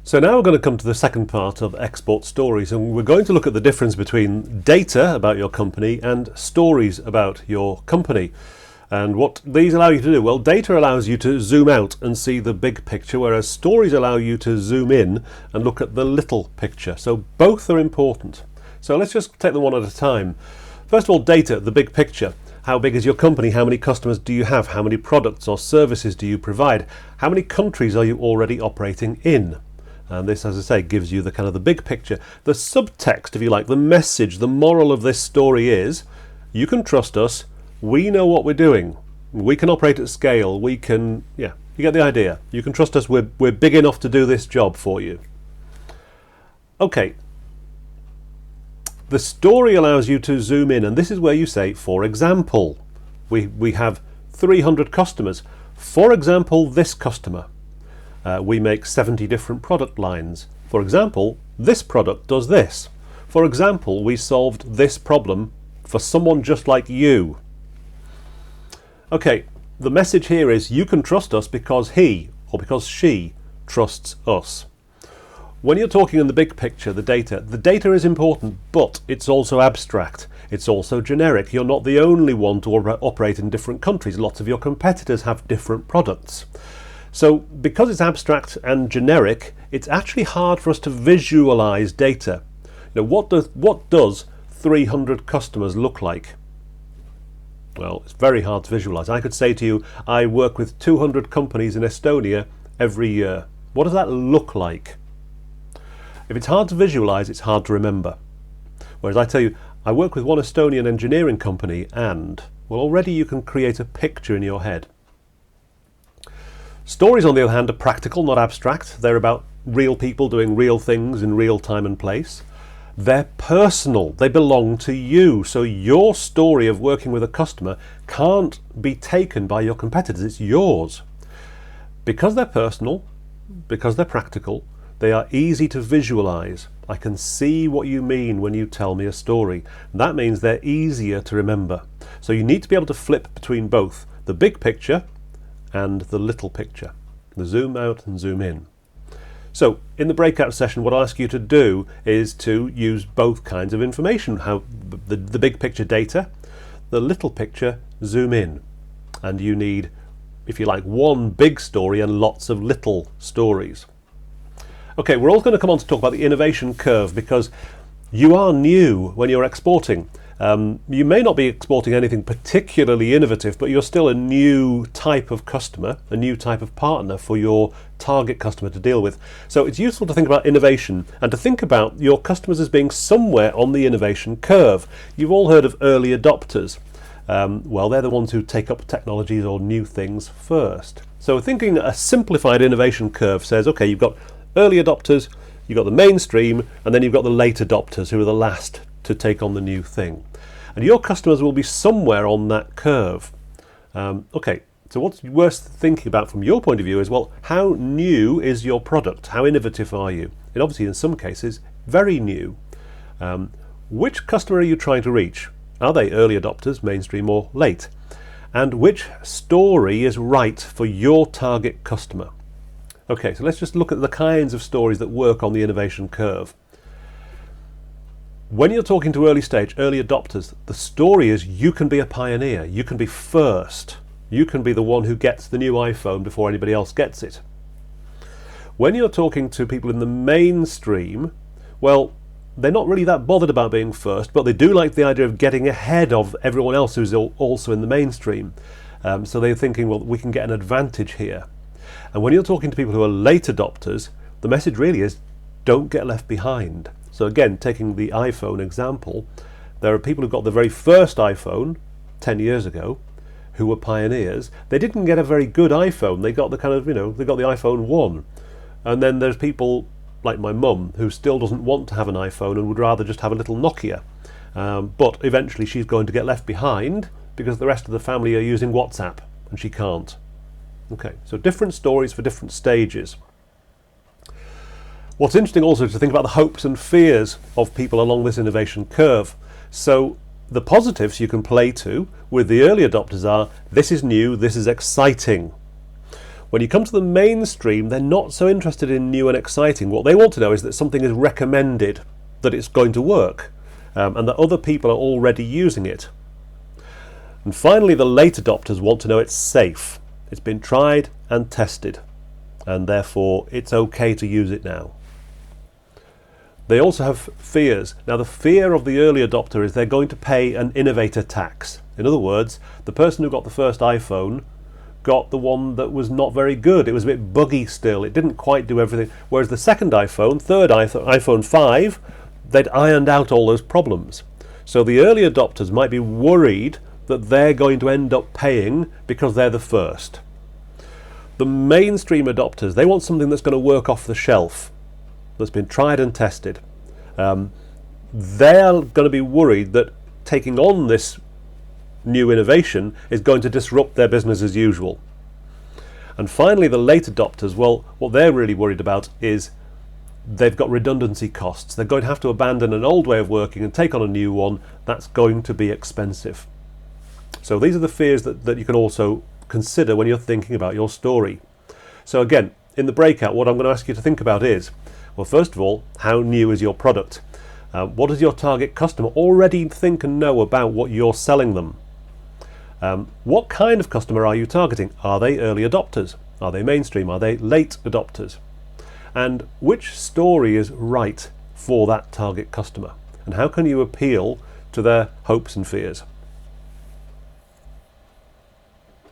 So now we're going to come to the second part of export stories, and we're going to look at the difference between data about your company and stories about your company. And what these allow you to do, well, data allows you to zoom out and see the big picture, whereas stories allow you to zoom in and look at the little picture. So both are important. So let's just take them one at a time. First of all, data, the big picture. How big is your company? How many customers do you have? How many products or services do you provide? How many countries are you already operating in? And this, as I say, gives you the kind of the big picture. The subtext, if you like, the message, the moral of this story is, you can trust us, we know what we're doing, we can operate at scale, we can, you get the idea. You can trust us, we're big enough to do this job for you. Okay, the story allows you to zoom in, and this is where you say, for example, we have 300 customers. For example, this customer. We make 70 different product lines. For example, this product does this. For example, we solved this problem for someone just like you. Okay, the message here is you can trust us because he or because she trusts us. When you're talking in the big picture, the data is important, but it's also abstract. It's also generic. You're not the only one to operate in different countries. Lots of your competitors have different products. So because it's abstract and generic, it's actually hard for us to visualize data. Now, what does 300 customers look like? Well, it's very hard to visualize. I could say to you, I work with 200 companies in Estonia every year. What does that look like? If it's hard to visualize, it's hard to remember. Whereas I tell you, I work with one Estonian engineering company and, well, already you can create a picture in your head. Stories, on the other hand, are practical, not abstract. They're about real people doing real things in real time and place. They're personal. They belong to you. So your story of working with a customer can't be taken by your competitors. It's yours. Because they're personal, because they're practical, they are easy to visualize. I can see what you mean when you tell me a story. That means they're easier to remember. So you need to be able to flip between both the big picture and the little picture, the zoom out and zoom in. So in the breakout session, what I ask you to do is to use both kinds of information, how the big picture data, the little picture zoom in. And you need, if you like, one big story and lots of little stories. Okay, we're also going to come on to talk about the innovation curve, because you are new when you're exporting. You may not be exporting anything particularly innovative, but you're still a new type of customer, a new type of partner for your target customer to deal with. So it's useful to think about innovation and to think about your customers as being somewhere on the innovation curve. You've all heard of early adopters. Well, they're the ones who take up technologies or new things first. So thinking a simplified innovation curve says, okay, you've got early adopters, you've got the mainstream, and then you've got the late adopters who are the last to take on the new thing. And your customers will be somewhere on that curve. Okay, so what's worth thinking about from your point of view is, well, how new is your product? How innovative are you? And obviously in some cases, very new. Which customer are you trying to reach? Are they early adopters, mainstream, or late? And which story is right for your target customer? Okay, so let's just look at the kinds of stories that work on the innovation curve. When you're talking to early adopters, the story is you can be a pioneer, you can be first, you can be the one who gets the new iPhone before anybody else gets it. When you're talking to people in the mainstream, well, they're not really that bothered about being first, but they do like the idea of getting ahead of everyone else who's also in the mainstream. So they're thinking, well, we can get an advantage here. And when you're talking to people who are late adopters, the message really is don't get left behind. So again, taking the iPhone example, there are people who got the very first iPhone 10 years ago who were pioneers. They didn't get a very good iPhone. They got the kind of, they got the iPhone 1. And then there's people like my mum who still doesn't want to have an iPhone and would rather just have a little Nokia. But eventually she's going to get left behind because the rest of the family are using WhatsApp and she can't. Okay, so different stories for different stages. What's interesting also is to think about the hopes and fears of people along this innovation curve. So the positives you can play to with the early adopters are, this is new, this is exciting. When you come to the mainstream, they're not so interested in new and exciting. What they want to know is that something is recommended, that it's going to work, and that other people are already using it. And finally, the late adopters want to know it's safe. It's been tried and tested, and therefore it's okay to use it now. They also have fears. Now, the fear of the early adopter is they're going to pay an innovator tax. In other words, the person who got the first iPhone got the one that was not very good. It was a bit buggy still. It didn't quite do everything. Whereas the second iPhone, third iPhone 5, they'd ironed out all those problems. So the early adopters might be worried that they're going to end up paying because they're the first. The mainstream adopters, they want something that's going to work off the shelf, that's been tried and tested. They're going to be worried that taking on this new innovation is going to disrupt their business as usual. And finally, the late adopters, well, what they're really worried about is they've got redundancy costs. They're going to have to abandon an old way of working and take on a new one. That's going to be expensive. So these are the fears that you can also consider when you're thinking about your story. So again, in the breakout, what I'm going to ask you to think about is, well, first of all, how new is your product? What does your target customer already think and know about what you're selling them? What kind of customer are you targeting? Are they early adopters? Are they mainstream? Are they late adopters? And which story is right for that target customer? And how can you appeal to their hopes and fears?